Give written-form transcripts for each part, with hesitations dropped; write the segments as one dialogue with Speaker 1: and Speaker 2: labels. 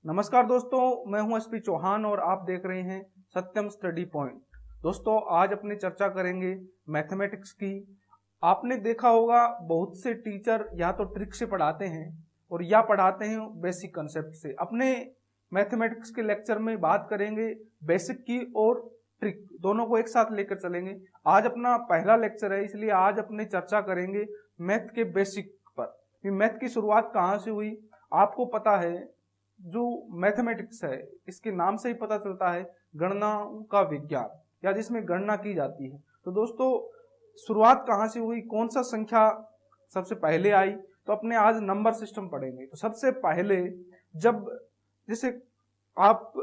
Speaker 1: नमस्कार दोस्तों, मैं हूं एसपी चौहान और आप देख रहे हैं सत्यम स्टडी पॉइंट। दोस्तों, आज अपनी चर्चा करेंगे मैथमेटिक्स की। आपने देखा होगा बहुत से टीचर या तो ट्रिक से पढ़ाते हैं और या पढ़ाते हैं बेसिक कंसेप्ट से। अपने मैथमेटिक्स के लेक्चर में बात करेंगे बेसिक की और ट्रिक, दोनों को एक साथ लेकर चलेंगे। आज अपना पहला लेक्चर है, इसलिए आज अपनी चर्चा करेंगे मैथ के बेसिक पर। मैथ की शुरुआत कहाँ से हुई? आपको पता है, जो मैथमेटिक्स है इसके नाम से ही पता चलता है गणना का विज्ञान, या जिसमें गणना की जाती है। तो दोस्तों, शुरुआत कहाँ से हुई, कौन सा संख्या सबसे पहले आई? तो अपने आज नंबर सिस्टम पढ़ेंगे। तो सबसे पहले जब जैसे आप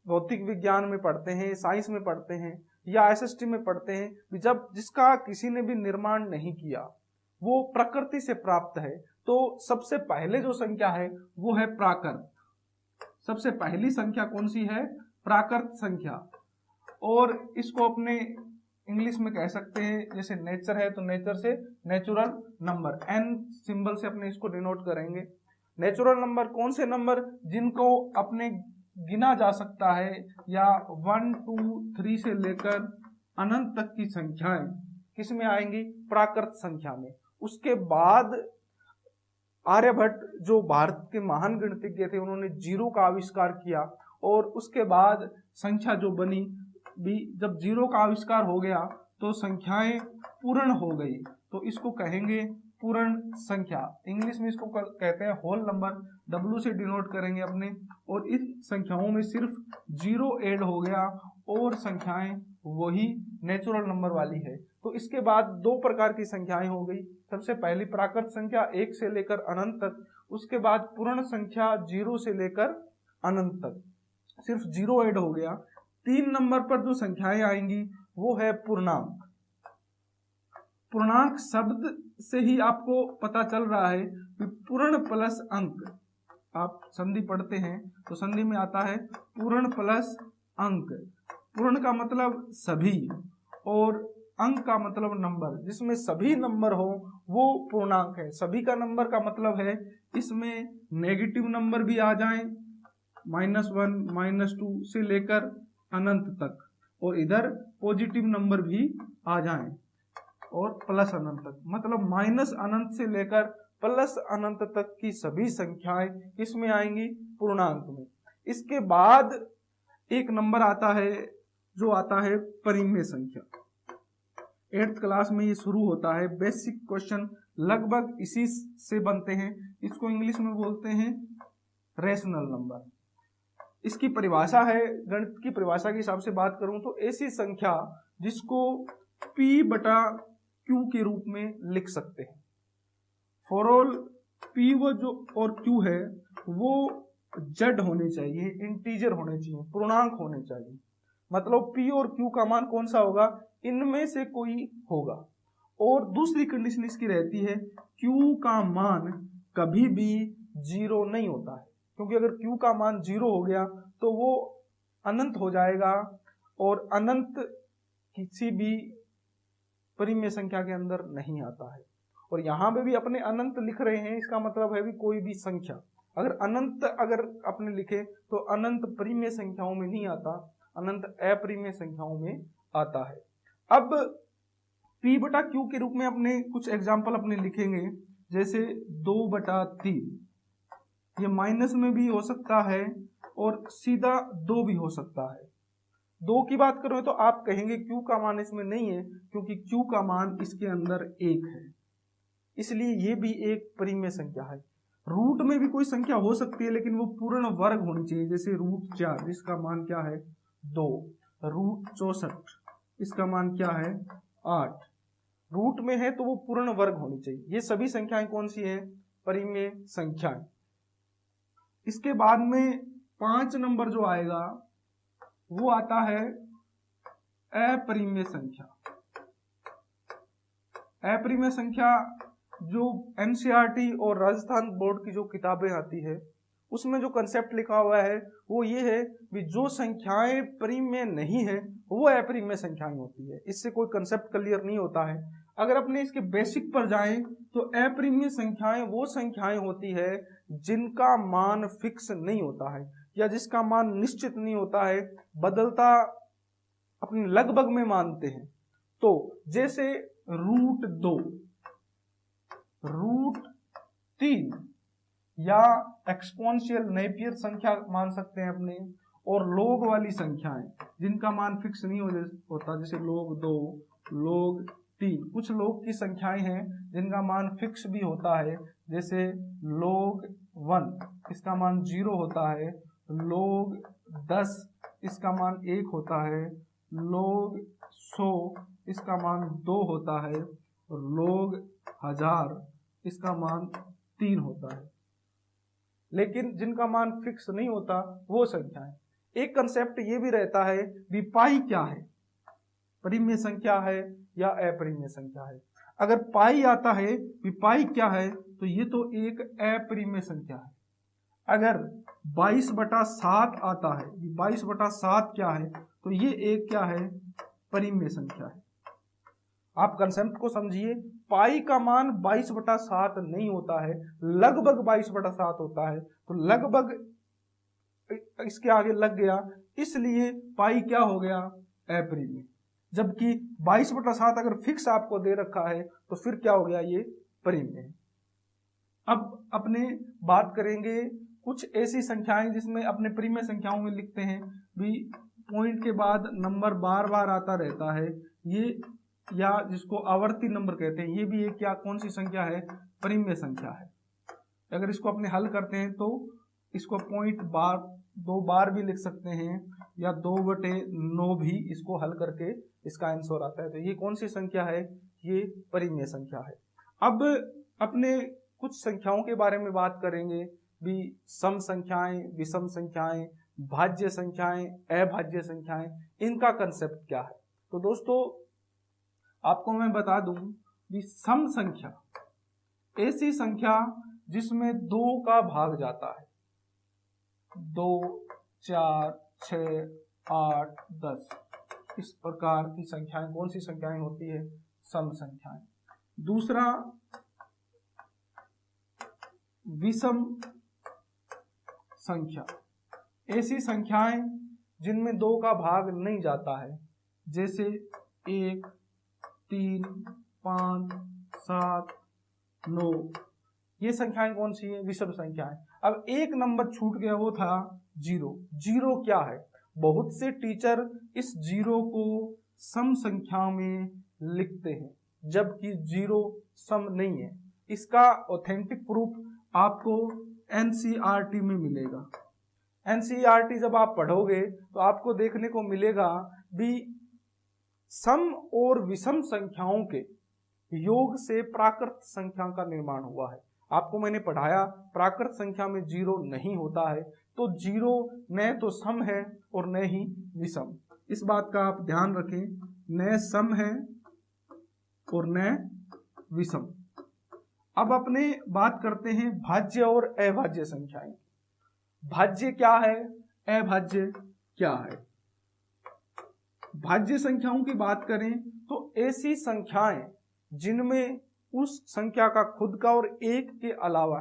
Speaker 1: भौतिक विज्ञान में पढ़ते हैं, साइंस में पढ़ते हैं या एसएसटी में पढ़ते हैं, जब जिसका किसी ने भी निर्माण नहीं किया, वो प्रकृति से प्राप्त है, तो सबसे पहले जो संख्या है वो है प्राकृत। सबसे पहली संख्या कौन सी है? प्राकृत संख्या। और इसको अपने इंग्लिश में कह सकते हैं, जैसे नेचर है तो नेचर से नेचुरल नंबर, एन सिंबल से अपने इसको डिनोट करेंगे। नेचुरल नंबर कौन से नंबर? जिनको अपने गिना जा सकता है, या 1 2 3 से लेकर अनंत तक की संख्याएं किस में आएंगी? प्राकृत संख्या में। उसके बाद आर्यभट्ट, जो भारत के महान गणितज्ञ थे, उन्होंने जीरो का आविष्कार किया। और उसके बाद संख्या जो बनी भी, जब जीरो का आविष्कार हो गया तो संख्याएं पूर्ण हो गई, तो इसको कहेंगे पूर्ण संख्या। इंग्लिश में इसको कहते हैं होल नंबर, डब्ल्यू से डिनोट करेंगे अपने। और इन संख्याओं में सिर्फ जीरो ऐड हो गया और संख्याएं वही नेचुरल नंबर वाली है। तो इसके बाद दो प्रकार की संख्याएं हो गई। सबसे पहली प्राकृत संख्या 1 से लेकर अनंत तक, उसके बाद पूर्ण संख्या 0 से लेकर अनंत तक, सिर्फ जीरो ऐड हो गया। 3 नंबर पर जो संख्याएं आएंगी वो है पूर्णांक। पूर्णांक शब्द से ही आपको पता चल रहा है कि पूर्ण प्लस अंक। आप संधि पढ़ते हैं तो संधि में आता है पूर्ण प्लस अंक। पूर्ण का मतलब सभी और अंक का मतलब नंबर, जिसमें सभी नंबर हो वो पूर्णांक है। सभी का नंबर का मतलब है इसमें नेगेटिव नंबर भी आ जाएं, -1 -2 से लेकर अनंत तक, और इधर पॉजिटिव नंबर भी आ जाएं और प्लस अनंत तक। मतलब माइनस अनंत से लेकर प्लस अनंत तक की सभी संख्याएं किसमें आएंगी? पूर्णांक में। इसके बाद एक नंबर आता है जो आता है परिमेय संख्या। 8th क्लास में ये शुरू होता है। बेसिक क्वेश्चन लगभग इसी से बनते हैं। इसको इंग्लिश में बोलते हैं रेशनल नंबर। इसकी परिभाषा है, गणित की परिभाषा के हिसाब से बात करूं तो ऐसी संख्या जिसको P/Q के रूप में लिख सकते हैं। फॉर ऑल P और Q है वो जड होने चाहिए, इंटीजर होने चाहिए, पूर्णांक होने चाहिए। मतलब P और Q का मान कौन सा होगा? इनमें से कोई होगा। और दूसरी कंडीशन इसकी रहती है, Q का मान कभी भी 0 नहीं होता है, क्योंकि अगर Q का मान 0 हो गया तो वो अनंत हो जाएगा, और अनंत किसी भी परिमेय संख्या के अंदर नहीं आता है। और यहाँ पे भी अपने अनंत लिख रहे हैं, इसका मतलब है भी कोई भी संख्या अगर अनंत अगर अपने लिखे तो अनंत परिमेय संख्याओं में नहीं आता, अनंत अपरिमेय संख्याओं में आता है। अब P/Q के रूप में अपने कुछ एग्जाम्पल अपने लिखेंगे, जैसे 2/3। ये माइनस में भी हो सकता है और सीधा 2 भी हो सकता है। 2 की बात करें तो आप कहेंगे Q का मान इसमें नहीं है, क्योंकि Q का मान इसके अंदर 1 है, इसलिए ये भी एक परिमेय संख्या है। रूट में भी कोई संख्या हो सकती है, लेकिन वो पूर्ण वर्ग होनी चाहिए। जैसे √4, जिसका मान क्या है? 2। √64, इसका मान क्या है? 8। रूट में है तो वो पूर्ण वर्ग होनी चाहिए। ये सभी संख्याएं कौन सी है? परिमेय संख्याएं। इसके बाद में 5 नंबर जो आएगा वो आता है अपरिमेय संख्या। अपरिमेय संख्या जो एनसीईआरटी और राजस्थान बोर्ड की जो किताबें आती है उसमें जो कंसेप्ट लिखा हुआ है वो ये है कि जो संख्याएं परिमेय नहीं है वो अपरिमेय संख्याएं होती है। इससे कोई कंसेप्ट क्लियर नहीं होता है। अगर अपने इसके बेसिक पर जाएं तो अपरिमेय संख्याएं वो संख्याएं होती है जिनका मान फिक्स नहीं होता है या जिसका मान निश्चित नहीं होता है, बदलता अपने लगभग में मानते हैं। तो जैसे √2, √3 या एक्सपोनेंशियल नेपियर संख्या मान सकते हैं अपने, और लोग वाली संख्याएं जिनका मान फिक्स नहीं होता, जैसे log2, log3। कुछ लोग की संख्याएं हैं जिनका मान फिक्स भी होता है, जैसे log1 इसका मान 0 होता है, log10 इसका मान 1 होता है, log100 इसका मान 2 होता है, और log1000 इसका मान 3 होता है। लेकिन जिनका मान फिक्स नहीं होता वो संख्याएं। एक कंसेप्ट ये भी रहता है कि पाई क्या है, परिमेय संख्या है या अपरिमेय संख्या है। अगर पाई आता है कि पाई क्या है, तो ये तो एक अपरिमेय संख्या है। अगर 22/7 आता है, 22/7 क्या है, तो ये एक क्या है, परिमेय संख्या है। आप कंसेप्ट को समझिए, पाई का मान 22/7 नहीं होता है, लगभग 22/7 होता है। तो लगभग इसके आगे लग गया, इसलिए पाई क्या हो गया, अपरिमेय। जबकि 22/7 अगर फिक्स आपको दे रखा है तो फिर क्या हो गया, ये परिमेय। अब अपने बात करेंगे कुछ ऐसी संख्याएं जिसमें अपने परिमेय संख्याओं में लिखते हैं भी पॉइंट के बाद नंबर बार बार आता रहता है, ये या जिसको आवर्ती नंबर कहते हैं, ये भी एक क्या कौन सी संख्या है, परिमेय संख्या है। अगर इसको अपने हल करते हैं तो इसको पॉइंट बार 2 बार भी लिख सकते हैं, या 2/9 भी इसको हल करके इसका आंसर आता है। तो ये कौन सी संख्या है, ये परिमेय संख्या है। अब अपने कुछ संख्याओं के बारे में बात करेंगे भी, सम संख्याएं, विषम संख्याएं, भाज्य संख्याएं, अभाज्य संख्याएं, इनका कंसेप्ट क्या है। तो दोस्तों आपको मैं बता दूं कि सम संख्या ऐसी संख्या जिसमें 2 का भाग जाता है, 2, 4, 6, 8, 10, इस प्रकार की संख्याएं कौन सी संख्याएं होती है, सम संख्याएं। दूसरा विषम संख्या, ऐसी संख्याएं जिनमें 2 का भाग नहीं जाता है, जैसे 1, 3, 5, 7, 9, ये संख्याएं कौन सी है, विषम संख्याएं। अब एक नंबर छूट गया, वो था 0। 0 क्या है, बहुत से टीचर इस 0 को सम संख्या में लिखते हैं, जबकि 0 सम नहीं है। इसका ऑथेंटिक प्रूफ आपको एनसीईआरटी में मिलेगा। एनसीईआरटी जब आप पढ़ोगे तो आपको देखने को मिलेगा भी सम और विषम संख्याओं के योग से प्राकृत संख्या का निर्माण हुआ है। आपको मैंने पढ़ाया प्राकृत संख्या में 0 नहीं होता है, तो 0 न तो सम है और न ही विषम। इस बात का आप ध्यान रखें, न सम है और न विषम। अब अपने बात करते हैं भाज्य और अभाज्य संख्याएं। भाज्य क्या है, अभाज्य क्या है। भाज्य संख्याओं की बात करें तो ऐसी संख्याएं जिनमें उस संख्या का खुद का और 1 के अलावा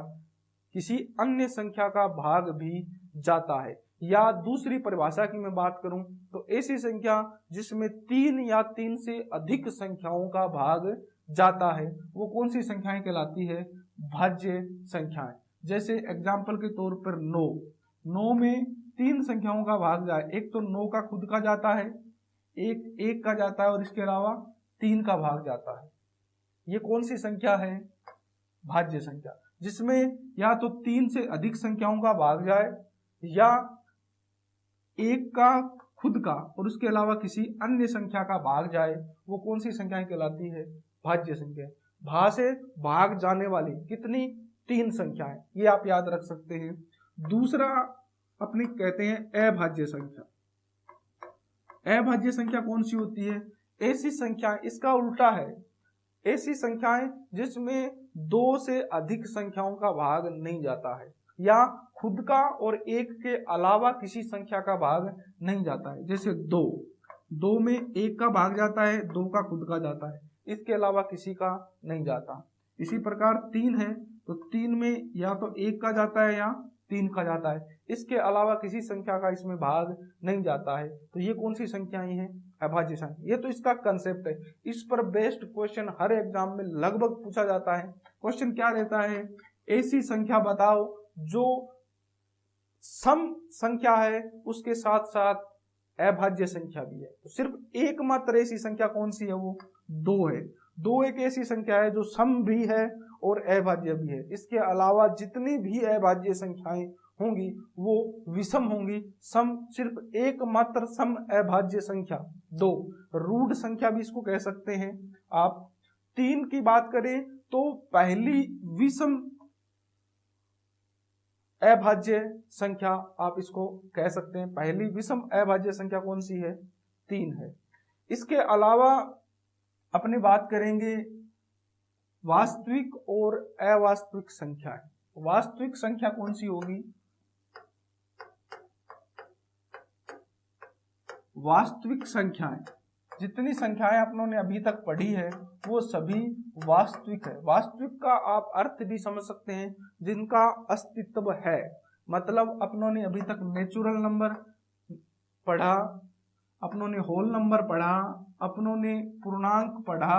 Speaker 1: किसी अन्य संख्या का भाग भी जाता है, या दूसरी परिभाषा की मैं बात करूं तो ऐसी संख्या जिसमें 3 या 3 से अधिक संख्याओं का भाग जाता है, वो कौन सी संख्याएं कहलाती है, भाज्य संख्याएं। जैसे एग्जाम्पल के तौर पर 9 में 3 संख्याओं का भाग जाए, एक तो 9 का खुद का जाता है, एक 1 का जाता है और इसके अलावा 3 का भाग जाता है। ये कौन सी संख्या है, भाज्य संख्या, जिसमें या तो 3 से अधिक संख्याओं का भाग जाए, या 1 का खुद का और उसके अलावा किसी अन्य संख्या का भाग जाए, वो कौन सी संख्याएं कहलाती है, भाज्य संख्या। भा से भाग जाने वाली कितनी, 3 संख्याएं, ये आप याद रख सकते हैं। दूसरा अपने कहते हैं अभाज्य संख्या। अभाज्य संख्या कौन सी होती है, ऐसी संख्या, इसका उल्टा है, ऐसी संख्याएं जिसमें 2 से अधिक संख्याओं का भाग नहीं जाता है, या खुद का और 1 के अलावा किसी संख्या का भाग नहीं जाता है। जैसे 2 में 1 का भाग जाता है, 2 का खुद का जाता है, इसके अलावा किसी का नहीं जाता। इसी प्रकार 3 है, तो 3 में या तो 1 का जाता है या 3 का जाता है, इसके अलावा किसी संख्या का इसमें भाग नहीं जाता है। तो ये कौन सी संख्याएं हैं? अभाज्य संख्या। ये तो इसका कंसेप्ट है, इस पर बेस्ड क्वेश्चन हर एग्जाम में लगभग पूछा जाता है। क्वेश्चन क्या रहता है? ऐसी संख्या बताओ जो सम संख्या है उसके साथ साथ अभाज्य संख्या भी है। तो सिर्फ एकमात्र ऐसी संख्या कौन सी है? वो 2 है। 2 एक ऐसी संख्या है जो सम भी है और अभाज्य भी है। इसके अलावा जितनी भी अभाज्य संख्याएं होंगी वो विषम होंगी। सम सिर्फ एकमात्र सम अभाज्य संख्या 2, रूढ़ संख्या भी इसको कह सकते हैं आप। 3 की बात करें तो पहली विषम अभाज्य संख्या आप इसको कह सकते हैं। पहली विषम अभाज्य संख्या कौन सी है? 3 है। इसके अलावा अपनी बात करेंगे वास्तविक और अवास्तविक संख्याएं। वास्तविक संख्या कौन सी होगी? वास्तविक संख्याएं, जितनी संख्याएं अपनों ने अभी तक पढ़ी है वो सभी वास्तविक है। वास्तविक का आप अर्थ भी समझ सकते हैं, जिनका अस्तित्व है। मतलब अपनों ने अभी तक नेचुरल नंबर पढ़ा, अपनों ने होल नंबर पढ़ा, अपनों ने पूर्णांक पढ़ा,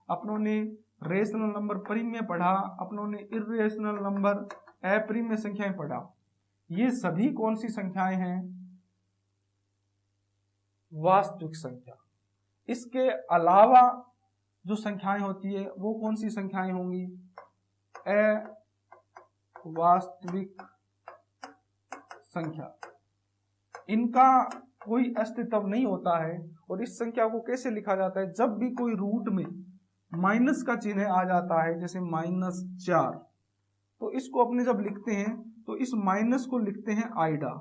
Speaker 1: अपनों ने रेशनल नंबर परिमेय पढ़ा, अपनों ने इर्रेशनल नंबर अपरिमेय संख्याएं पढ़ा। ये सभी कौन सी संख्याएं हैं? वास्तविक संख्या। इसके अलावा जो संख्याएं होती है वो कौन सी संख्याएं होंगी? अवास्तविक संख्या। इनका कोई अस्तित्व नहीं होता है। और इस संख्या को कैसे लिखा जाता है? जब भी कोई रूट में माइनस का चिन्ह आ जाता है, जैसे -4, तो इसको अपने जब लिखते हैं तो इस माइनस को लिखते हैं आइडा,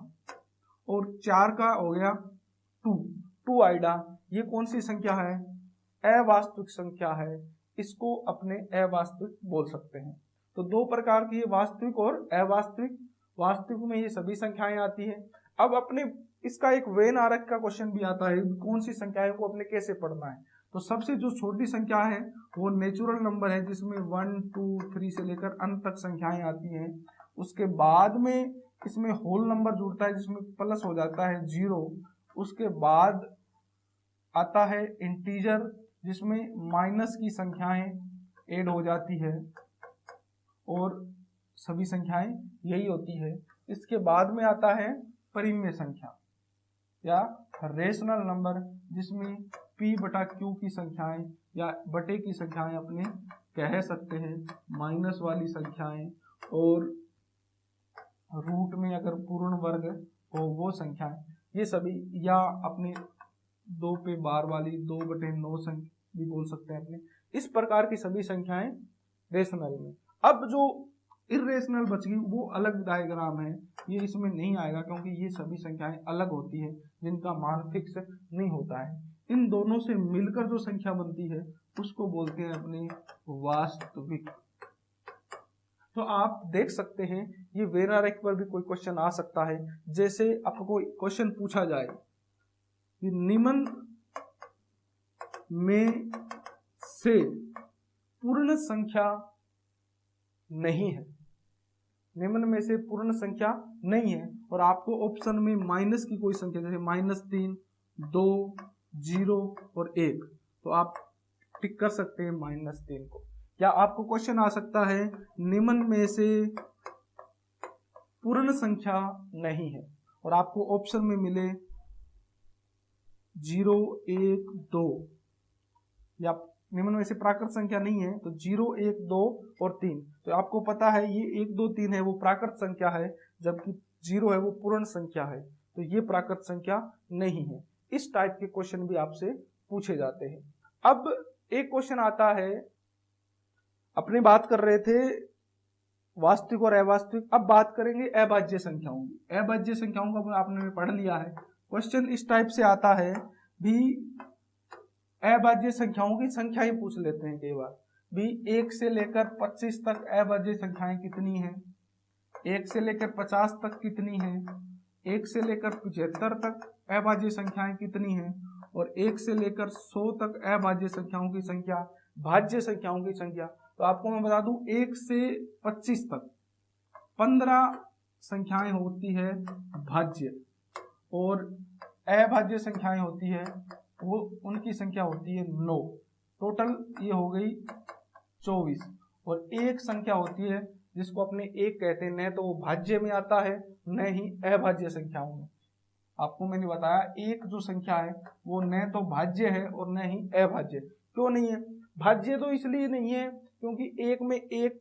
Speaker 1: और 4 का हो गया 2 आइडा। ये कौन सी संख्या है? अवास्तविक संख्या है। इसको अपने अवास्तविक बोल सकते हैं। तो 2 प्रकार की, वास्तविक और अवास्तविक। वास्तविक में ये सभी संख्याएं आती है। अब अपने इसका एक वेन आरेख का क्वेश्चन भी आता है, कौन सी संख्याएं को अपने कैसे पढ़ना है। तो सबसे जो छोटी संख्या है वो नेचुरल नंबर है, जिसमें 1 2 3 से लेकर अंत तक संख्याएं आती हैं। उसके बाद में इसमें होल नंबर जुड़ता है, जिसमें प्लस हो जाता है 0। उसके बाद आता है इंटीजर, जिसमें माइनस की संख्याएं ऐड हो जाती है, और सभी संख्याएं यही होती है। इसके बाद में आता है परिमेय संख्या या रेशनल नंबर, जिसमें p/q की संख्याएं या बटे की संख्याएं अपने कह सकते हैं, माइनस वाली संख्याएं, और रूट में अगर पूर्ण वर्ग हो वो संख्याएं, ये सभी, या अपने 2 पे बार वाली 2/9 संख्या भी बोल सकते हैं अपने। इस प्रकार की सभी संख्याएं रेशनल में। अब जो इर्रेशनल बच गई वो अलग डायग्राम है, ये इसमें नहीं आएगा क्योंकि ये सभी संख्याएं अलग होती है जिनका मान फिक्स नहीं होता है। इन दोनों से मिलकर जो संख्या बनती है उसको बोलते हैं अपने वास्तविक। तो आप देख सकते हैं ये वेन आरेख पर भी कोई क्वेश्चन आ सकता है। जैसे आपको कोई क्वेश्चन पूछा जाए कि निम्न में से पूर्ण संख्या नहीं है, निम्न में से पूर्ण संख्या नहीं है, और आपको ऑप्शन में माइनस की कोई संख्या, जैसे -3, 2, 0 और 1, तो आप टिक कर सकते हैं -3 को। या आपको क्वेश्चन आ सकता है निम्न में से पूर्ण संख्या नहीं है, और आपको ऑप्शन में मिले 0, 1, 2, या निम्न में से प्राकृत संख्या नहीं है तो 0, 1, 2 और 3। तो आपको पता है ये 1, 2, 3 है वो प्राकृत संख्या है, जबकि 0 है वो पूर्ण संख्या है, तो ये प्राकृत संख्या नहीं है। इस टाइप के क्वेश्चन भी आपसे पूछे जाते हैं। अब एक क्वेश्चन आता है, अपने बात कर रहे थे वास्तविक और अवास्तविक, अब बात करेंगे अभाज्य संख्याओं की। अभाज्य संख्याओं को आपने पढ़ लिया है। क्वेश्चन इस टाइप से आता है भी, अभाज्य संख्याओं की संख्या ही पूछ लेते हैं कई बार भी। 1 से लेकर 25 तक अभाज्य संख्याएं कितनी हैं, 1 से लेकर 50 तक कितनी हैं, 1 से लेकर 75 तक अभाज्य संख्याएं कितनी हैं, और 1 से लेकर 100 तक अभाज्य संख्याओं की संख्या, भाज्य संख्याओं की संख्या। तो आपको मैं बता दूं 1 से 25 तक 15 संख्याएं होती है भाज्य, और अभाज्य संख्याएं होती है वो उनकी संख्या होती है 9। टोटल ये हो गई 24। और एक संख्या होती है जिसको अपने एक कहते हैं, न तो वो भाज्य में आता है न ही अभाज्य संख्याओं में। आपको मैंने बताया एक जो संख्या है वो न तो भाज्य है और न ही अभाज्य। क्यों नहीं है भाज्य? तो इसलिए नहीं है क्योंकि एक में एक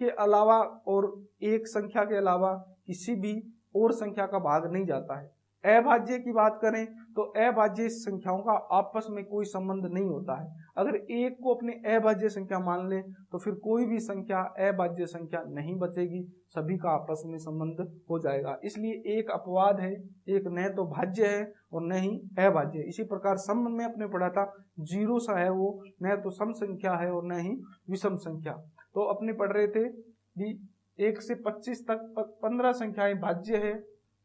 Speaker 1: के अलावा और एक संख्या के अलावा किसी भी और संख्या का भाग नहीं जाता है। अभाज्य की बात करें तो अभाज्य संख्याओं का आपस में कोई संबंध नहीं होता है। अगर एक को अपने अभाज्य संख्या मान लें तो फिर कोई भी संख्या अभाज्य संख्या नहीं बचेगी, सभी का आपस में संबंध हो जाएगा। इसलिए एक अपवाद है, एक न तो भाज्य है और न ही अभाज्य। इसी प्रकार सम में अपने पढ़ा था जीरो सा है वो न तो सम संख्या है और न ही विषम संख्या। तो अपने पढ़ रहे थे कि 1 से 25 तक 15 संख्याएं भाज्य है,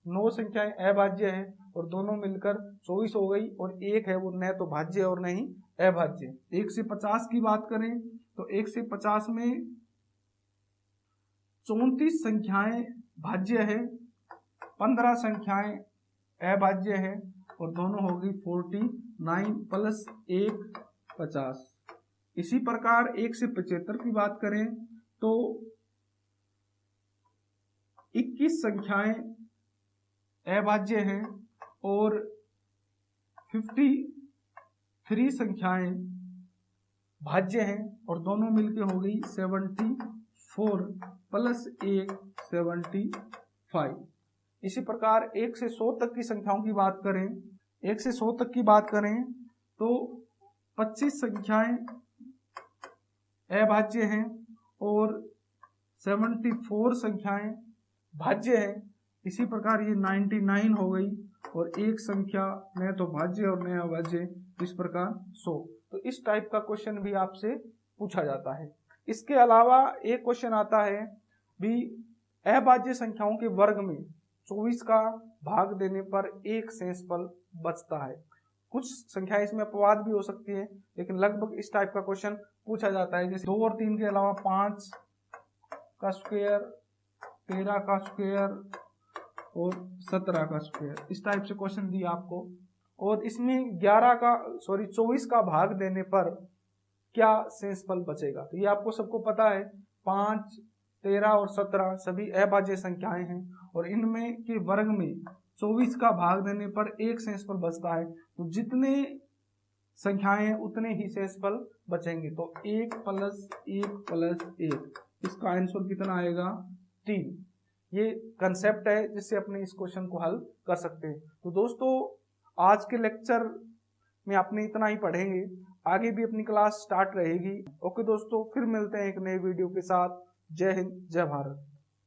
Speaker 1: 9 संख्याएं अभाज्य है और दोनों मिलकर 24 हो गई, और एक है वो न तो भाज्य और न ही अभाज्य। 1 से 50 की बात करें तो 1 से 50 में 34 संख्याएं भाज्य है, 15 संख्याएं अभाज्य है और दोनों हो गई 49 प्लस 1 50। इसी प्रकार 1 से 75 की बात करें तो 21 संख्याएं अभाज्य हैं और 53 संख्याएं भाज्य हैं और दोनों मिलके हो गई 74 प्लस 1 75। इसी प्रकार 1 से 100 तक की संख्याओं की बात करें, 1 से 100 तक की बात करें तो 25 संख्याएं अभाज्य हैं और 74 संख्याएं भाज्य हैं। इसी प्रकार ये 99 हो गई और एक संख्या न तो भाज्य और न अभाज्य, इस प्रकार 100। तो इस टाइप का क्वेश्चन भी आपसे पूछा जाता है। इसके अलावा एक क्वेश्चन आता है भी अभाज्य संख्याओं के वर्ग में 24 का भाग देने पर एक शेषफल बचता है। कुछ संख्याएं इसमें अपवाद भी हो सकती है, लेकिन लगभग इस टाइप का क्वेश्चन पूछा जाता है। जैसे 2 और 3 के अलावा 5 का स्क्वायर, 13 का स्क्वायर और 17 का स्क्वायर, इस टाइप से क्वेश्चन दिया आपको। और इसमें 24 का भाग देने पर क्या शेषफल बचेगा? तो ये आपको सबको पता है 5, 13 और 17 सभी अभाज्य संख्याएं हैं और इनमें के वर्ग में 24 का भाग देने पर एक शेषफल बचता है। तो जितने संख्याएं हैं उतने ही शेषफल बचेंगे। तो 1 प्लस 1 प्लस 1, इसका आंसर कितना आएगा? 3। ये कंसेप्ट है जिससे अपने इस क्वेश्चन को हल कर सकते हैं। तो दोस्तों आज के लेक्चर में आपने इतना ही पढ़ेंगे, आगे भी अपनी क्लास स्टार्ट रहेगी। ओके दोस्तों, फिर मिलते हैं एक नए वीडियो के साथ। जय हिंद, जय भारत।